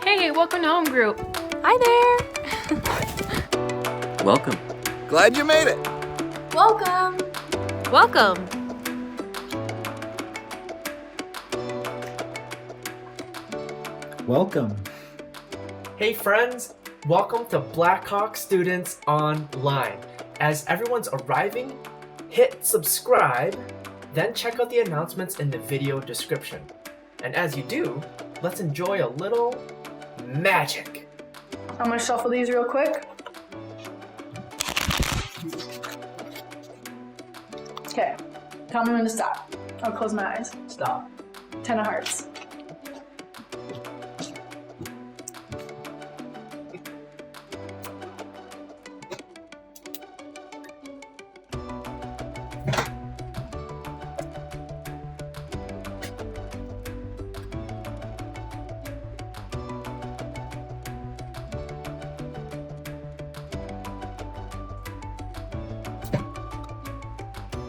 Hey, welcome to home group. Hi there. Welcome. Glad you made it. Welcome. Welcome. Welcome. Hey friends, welcome to Blackhawk Students Online. As everyone's arriving, hit subscribe, then check out the announcements in the video description. And as you do, let's enjoy a little magic. I'm gonna shuffle these real quick. Okay, tell me when to stop. I'll close my eyes. Stop. 10 of hearts.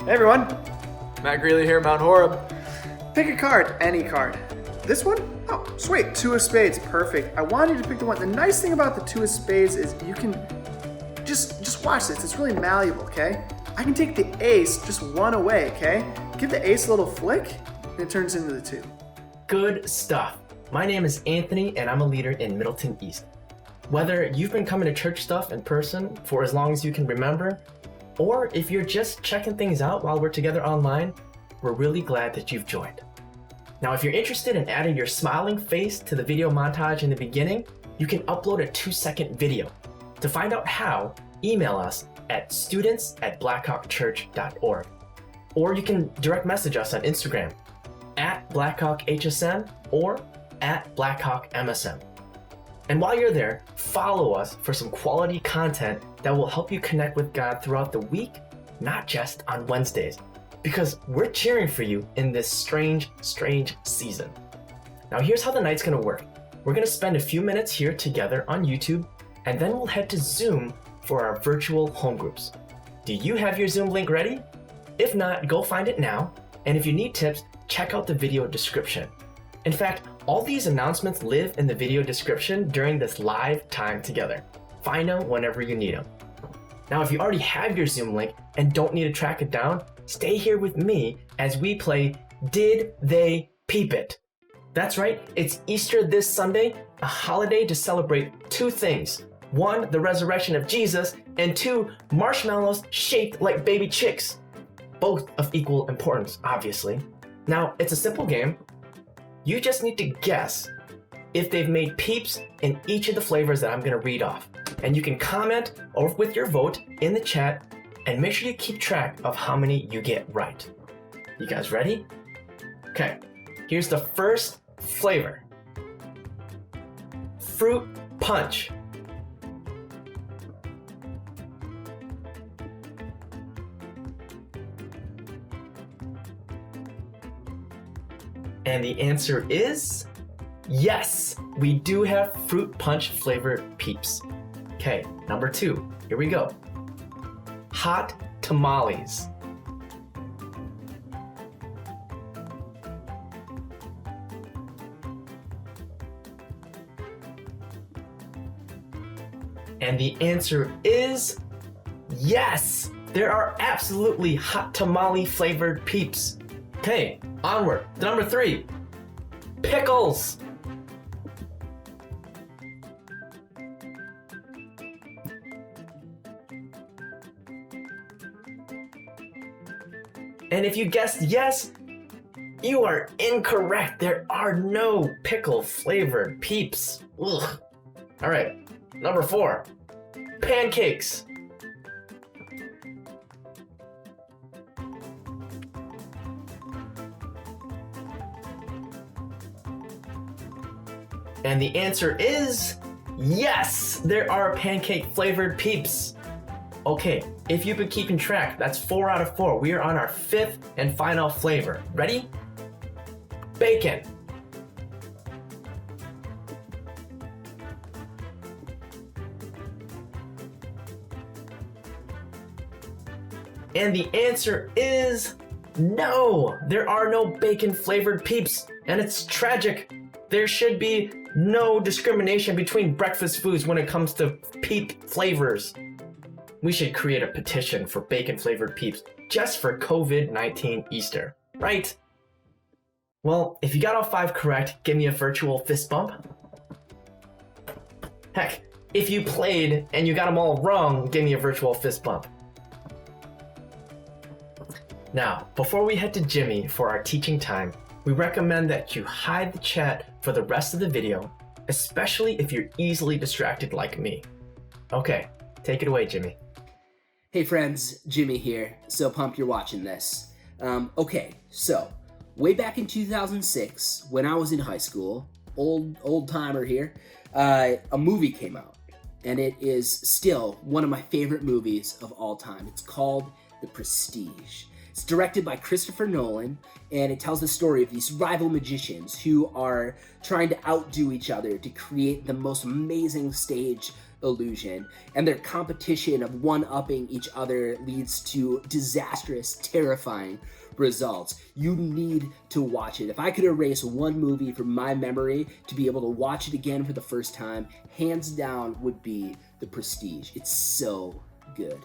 Hey everyone. Matt Greeley here, Mount Horeb. Pick a card, any card. This one? Oh, sweet. Two of spades, perfect. I wanted you to pick the one. The nice thing about the two of spades is you can just watch this. It's really malleable, okay? I can take the ace just one away, okay? Give the ace a little flick, and it turns into the two. Good stuff. My name is Anthony, and I'm a leader in Middleton East. Whether you've been coming to church stuff in person for as long as you can remember, or if you're just checking things out while we're together online, we're really glad that you've joined. Now, if you're interested in adding your smiling face to the video montage in the beginning, you can upload a 2-second video. To find out how, email us at students@blackhawkchurch.org. Or you can direct message us on Instagram at blackhawkhsm or at blackhawkmsm. And while you're there, follow us for some quality content that will help you connect with God throughout the week, not just on Wednesdays, because we're cheering for you in this strange season. Now here's how the night's gonna work. We're gonna spend a few minutes here together on YouTube, and then we'll head to Zoom for our virtual home groups. Do you have your Zoom link ready? If not, go find it now, and if you need tips, check out the video description. In fact, all these announcements live in the video description during this live time together. Find them whenever you need them. Now, if you already have your Zoom link and don't need to track it down, stay here with me as we play Did They Peep It? That's right, it's Easter this Sunday, a holiday to celebrate two things. One, the resurrection of Jesus, and two, marshmallows shaped like baby chicks. Both of equal importance, obviously. Now, it's a simple game. You just need to guess if they've made peeps in each of the flavors that I'm gonna read off. And you can comment or with your vote in the chat and make sure you keep track of how many you get right. You guys ready? Okay, here's the first flavor. Fruit punch. And the answer is yes, we do have fruit punch flavored peeps. Okay, number 2, here we go. Hot tamales. And the answer is yes, there are absolutely hot tamale flavored peeps. Okay, onward to number 3, pickles. And if you guessed yes, you are incorrect. There are no pickle flavored peeps. Ugh. All right, number 4, pancakes. And the answer is yes, there are pancake flavored peeps. Okay, if you've been keeping track, that's 4 out of 4. We are on our 5th and final flavor. Ready? Bacon. And the answer is no, there are no bacon flavored peeps, and it's tragic. There should be no discrimination between breakfast foods when it comes to Peep flavors. We should create a petition for bacon-flavored Peeps just for COVID-19 Easter, right? Well, if you got all 5 correct, give me a virtual fist bump. Heck, if you played and you got them all wrong, give me a virtual fist bump. Now, before we head to Jimmy for our teaching time, we recommend that you hide the chat for the rest of the video, especially if you're easily distracted like me. Okay, take it away, Jimmy. Hey friends, Jimmy here. So pumped you're watching this. Okay, so way back in 2006, when I was in high school, old timer here, a movie came out, and it is still one of my favorite movies of all time. It's called The Prestige. It's directed by Christopher Nolan, and it tells the story of these rival magicians who are trying to outdo each other to create the most amazing stage illusion, and their competition of one-upping each other leads to disastrous, terrifying results. You need to watch it. If I could erase one movie from my memory to be able to watch it again for the first time, hands down would be The Prestige. It's so good.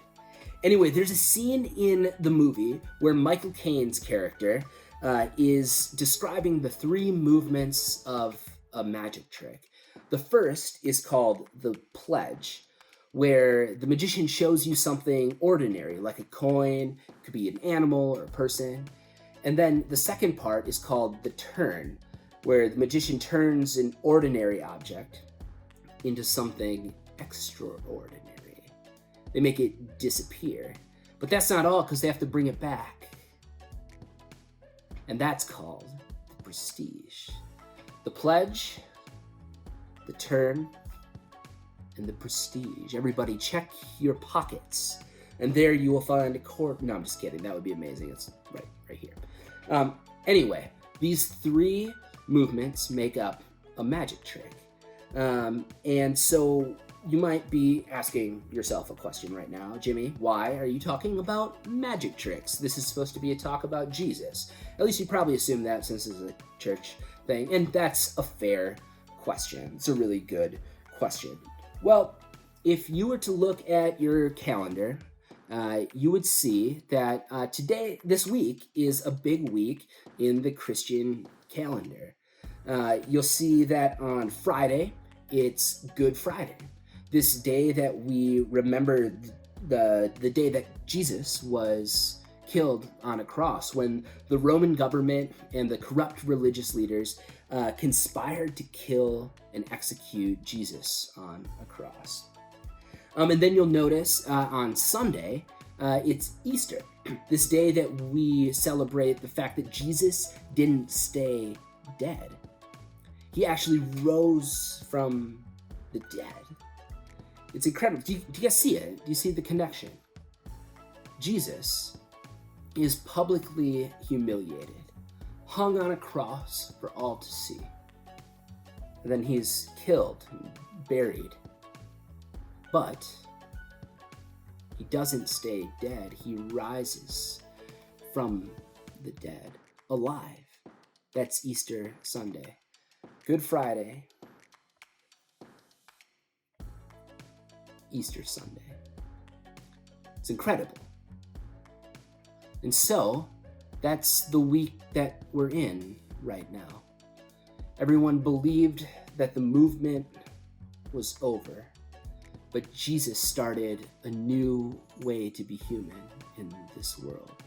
Anyway, there's a scene in the movie where Michael Caine's character is describing the 3 movements of a magic trick. The first is called the pledge, where the magician shows you something ordinary, like a coin, could be an animal or a person. And then the second part is called the turn, where the magician turns an ordinary object into something extraordinary. They make it disappear. But that's not all, because they have to bring it back. And that's called the prestige. The pledge, the turn, and the prestige. Everybody check your pockets. And there you will find a cord. No, I'm just kidding. That would be amazing. It's right here. Anyway, these 3 movements make up a magic trick. And so you might be asking yourself a question right now, Jimmy, why are you talking about magic tricks? This is supposed to be a talk about Jesus. At least you probably assume that since it's a church thing, and that's a fair question. It's a really good question. Well, if you were to look at your calendar, you would see that this week is a big week in the Christian calendar. You'll see that on Friday, it's Good Friday. This day that we remember the day that Jesus was killed on a cross, when the Roman government and the corrupt religious leaders conspired to kill and execute Jesus on a cross. And then you'll notice on Sunday, it's Easter, this day that we celebrate the fact that Jesus didn't stay dead. He actually rose from the dead. It's incredible. Do you guys see it? Do you see the connection? Jesus is publicly humiliated, hung on a cross for all to see. And then he's killed and buried. But he doesn't stay dead. He rises from the dead, alive. That's Easter Sunday. Good Friday, Easter Sunday. It's incredible. And so, that's the week that we're in right now. Everyone believed that the movement was over, but Jesus started a new way to be human in this world.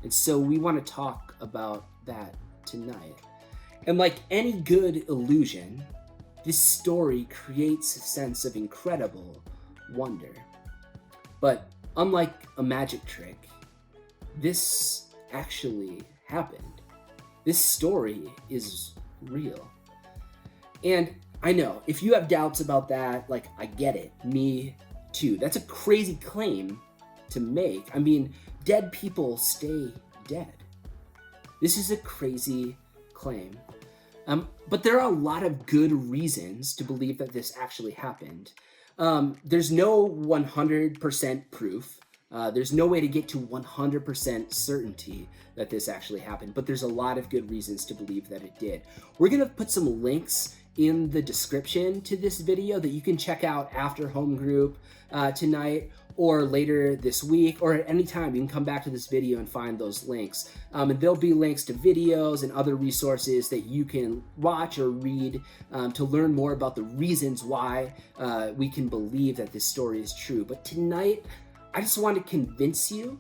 And so we want to talk about that tonight. And like any good illusion, this story creates a sense of incredible wonder. But unlike a magic trick, this actually happened. This story is real. And I know, if you have doubts about that, like, I get it. Me too. That's a crazy claim to make. I mean, dead people stay dead. This is a crazy claim. But there are a lot of good reasons to believe that this actually happened. There's no 100% proof There's no way to get to 100% certainty that this actually happened, but there's a lot of good reasons to believe that it did. We're going to put some links in the description to this video that you can check out after home group tonight, or later this week, or at any time. You can come back to this video and find those links. And there'll be links to videos and other resources that you can watch or read to learn more about the reasons why we can believe that this story is true. But tonight, I just want to convince you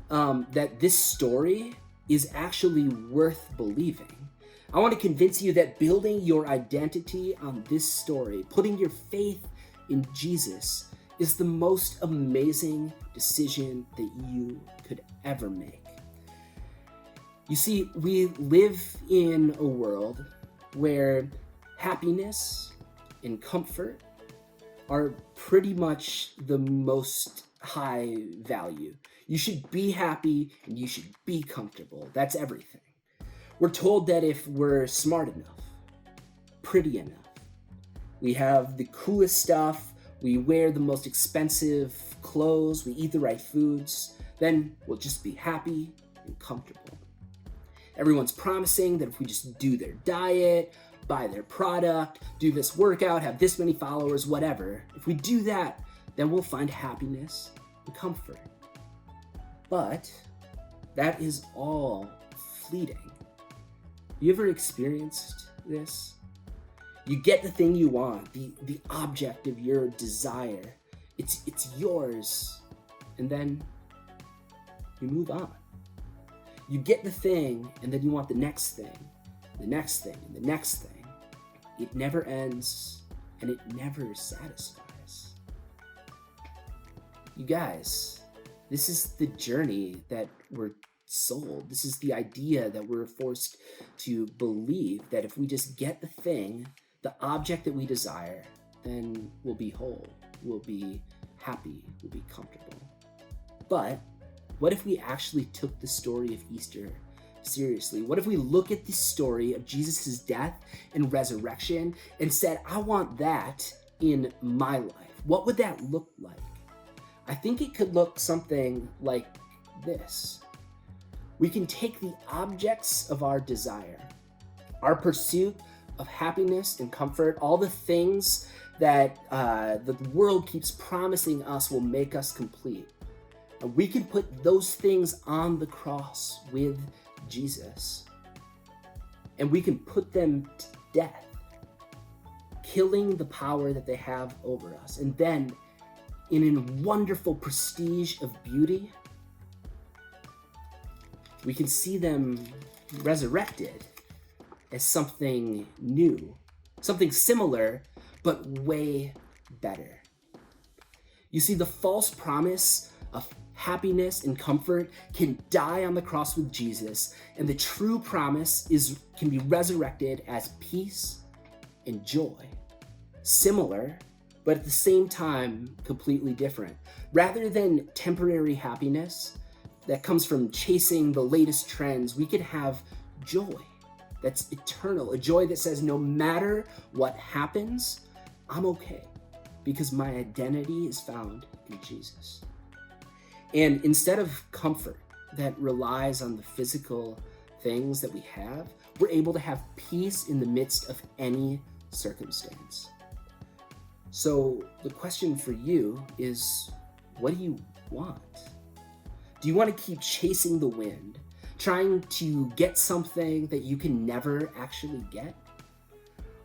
that this story is actually worth believing. I want to convince you that building your identity on this story, putting your faith in Jesus, is the most amazing decision that you could ever make. You see, we live in a world where happiness and comfort are pretty much the most high value. You should be happy and you should be comfortable. That's everything. We're told that if we're smart enough, pretty enough, we have the coolest stuff, we wear the most expensive clothes, we eat the right foods, then we'll just be happy and comfortable. Everyone's promising that if we just do their diet, buy their product, do this workout, have this many followers, whatever, if we do that, then we'll find happiness and comfort. But that is all fleeting. You ever experienced this? You get the thing you want, the object of your desire. It's yours. And then you move on. You get the thing, and then you want the next thing, the next thing, and the next thing. It never ends, and it never satisfies. You guys, this is the journey that we're sold. This is the idea that we're forced to believe, that if we just get the thing, the object that we desire, then we'll be whole, we'll be happy, we'll be comfortable. But what if we actually took the story of Easter seriously? What if we look at the story of Jesus' death and resurrection and said, I want that in my life? What would that look like? I think it could look something like this. We can take the objects of our desire, our pursuit of happiness and comfort, all the things that the world keeps promising us will make us complete. And we can put those things on the cross with Jesus. And we can put them to death, killing the power that they have over us. And then, in a wonderful prestige of beauty, we can see them resurrected as something new, something similar, but way better. You see, the false promise of happiness and comfort can die on the cross with Jesus, and the true promise can be resurrected as peace and joy. Similar, but at the same time, completely different. Rather than temporary happiness that comes from chasing the latest trends, we could have joy that's eternal, a joy that says no matter what happens, I'm okay, because my identity is found in Jesus. And instead of comfort that relies on the physical things that we have, we're able to have peace in the midst of any circumstance. So the question for you is, what do you want? Do you want to keep chasing the wind, trying to get something that you can never actually get?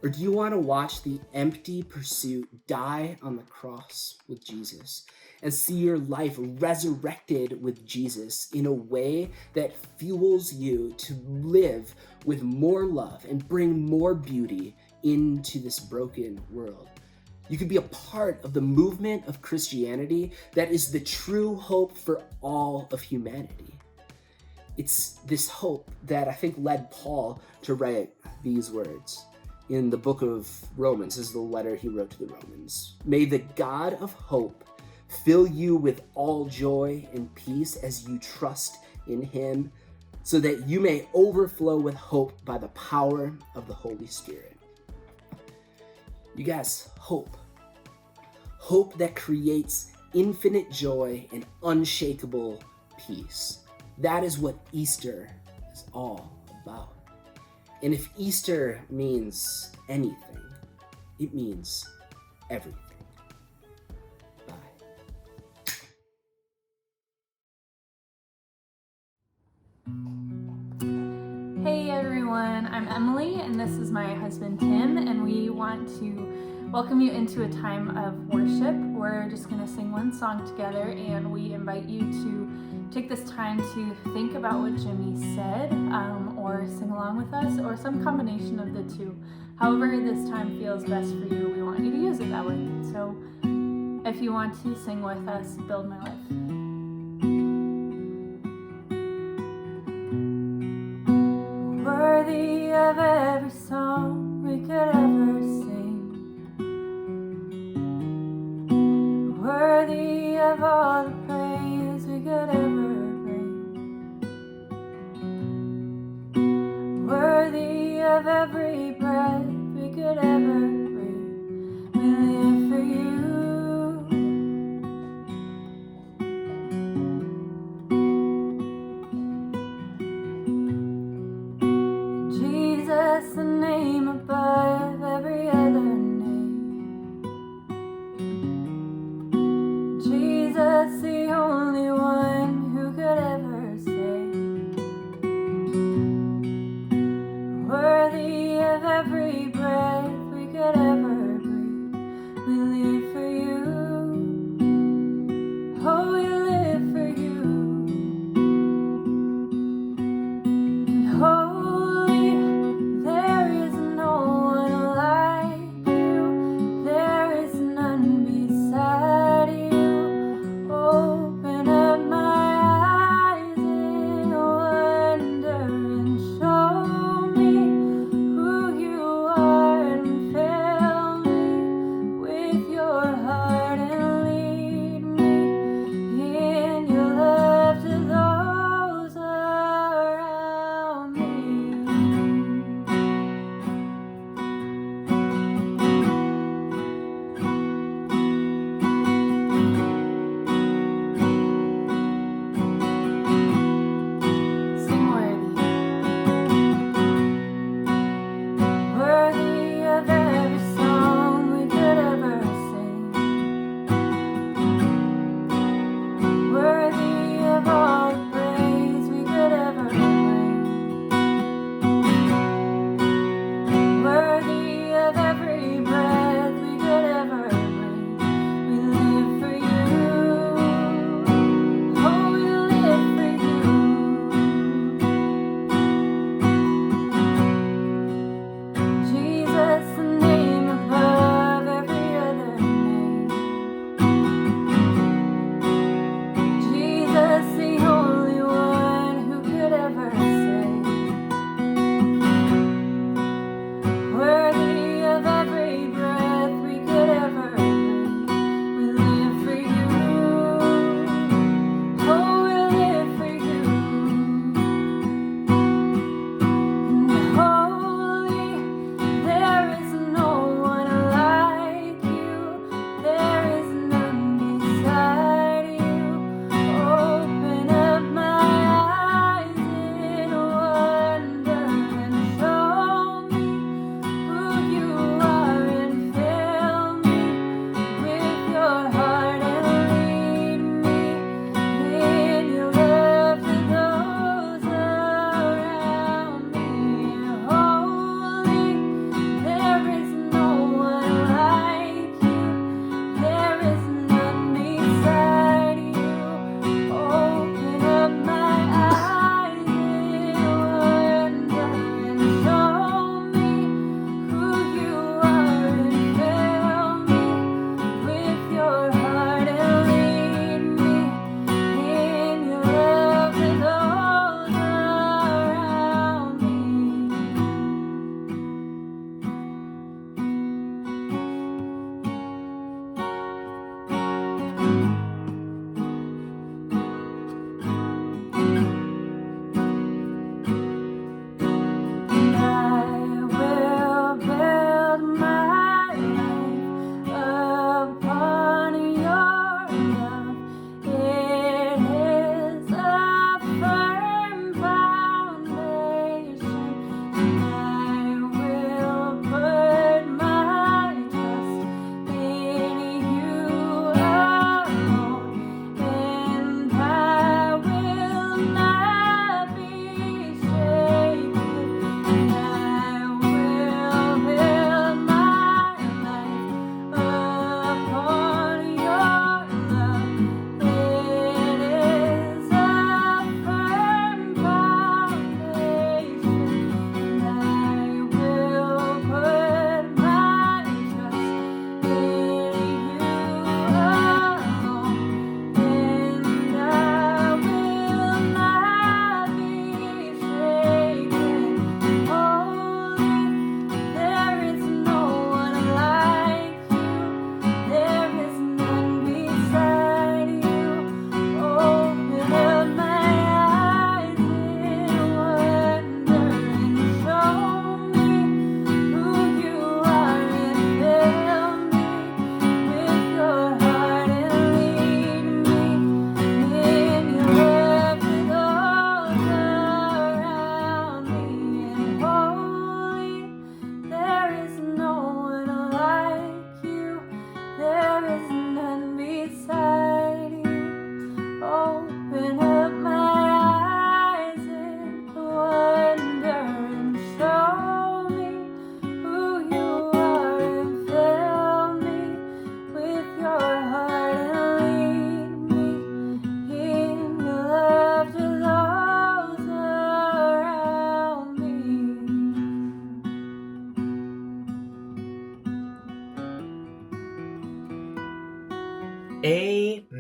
Or do you want to watch the empty pursuit die on the cross with Jesus and see your life resurrected with Jesus in a way that fuels you to live with more love and bring more beauty into this broken world? You could be a part of the movement of Christianity that is the true hope for all of humanity. It's this hope that I think led Paul to write these words in the book of Romans. This is the letter he wrote to the Romans. May the God of hope fill you with all joy and peace as you trust in him, so that you may overflow with hope by the power of the Holy Spirit. You guys, hope. Hope that creates infinite joy and unshakable peace. That is what Easter is all about. And if Easter means anything, it means everything. Bye. Hey everyone, I'm Emily and this is my husband Tim, and we want to welcome you into a time of worship. We're just going to sing one song together, and we invite you to take this time to think about what Jimmy said, or sing along with us, or some combination of the two. However this time feels best for you, we want you to use it that way. So if you want to sing with us, Build My Life. Worthy of every song we could ever sing, worthy of all the praise we could ever bring, worthy of every breath we could ever breathe. We live for you. Jesus, the name above every other name. Jesus, the only one who could ever save. Worthy of every breath we could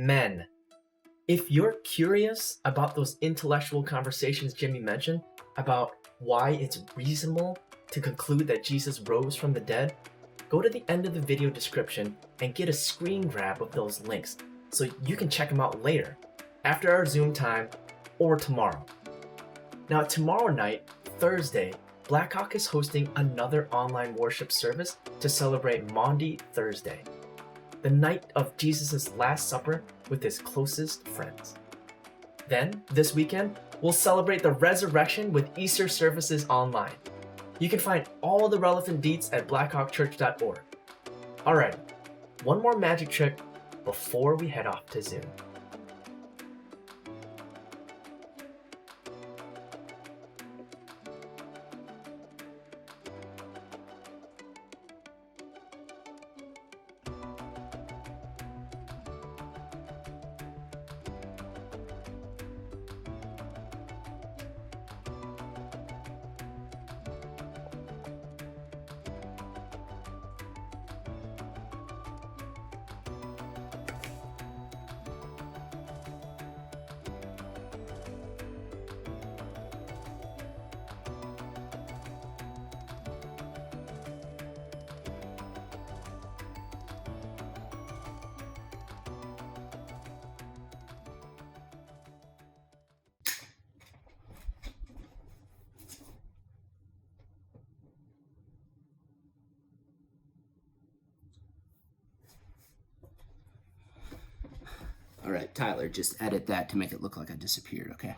men. If you're curious about those intellectual conversations Jimmy mentioned about why it's reasonable to conclude that Jesus rose from the dead, go to the end of the video description and get a screen grab of those links so you can check them out later, after our Zoom time, or tomorrow. Now, tomorrow night, Thursday, Blackhawk is hosting another online worship service to celebrate Maundy Thursday, the night of Jesus' Last Supper with his closest friends. Then, this weekend, we'll celebrate the resurrection with Easter services online. You can find all the relevant deets at blackhawkchurch.org. Alright, one more magic trick before we head off to Zoom. All right, Tyler, just edit that to make it look like I disappeared, okay?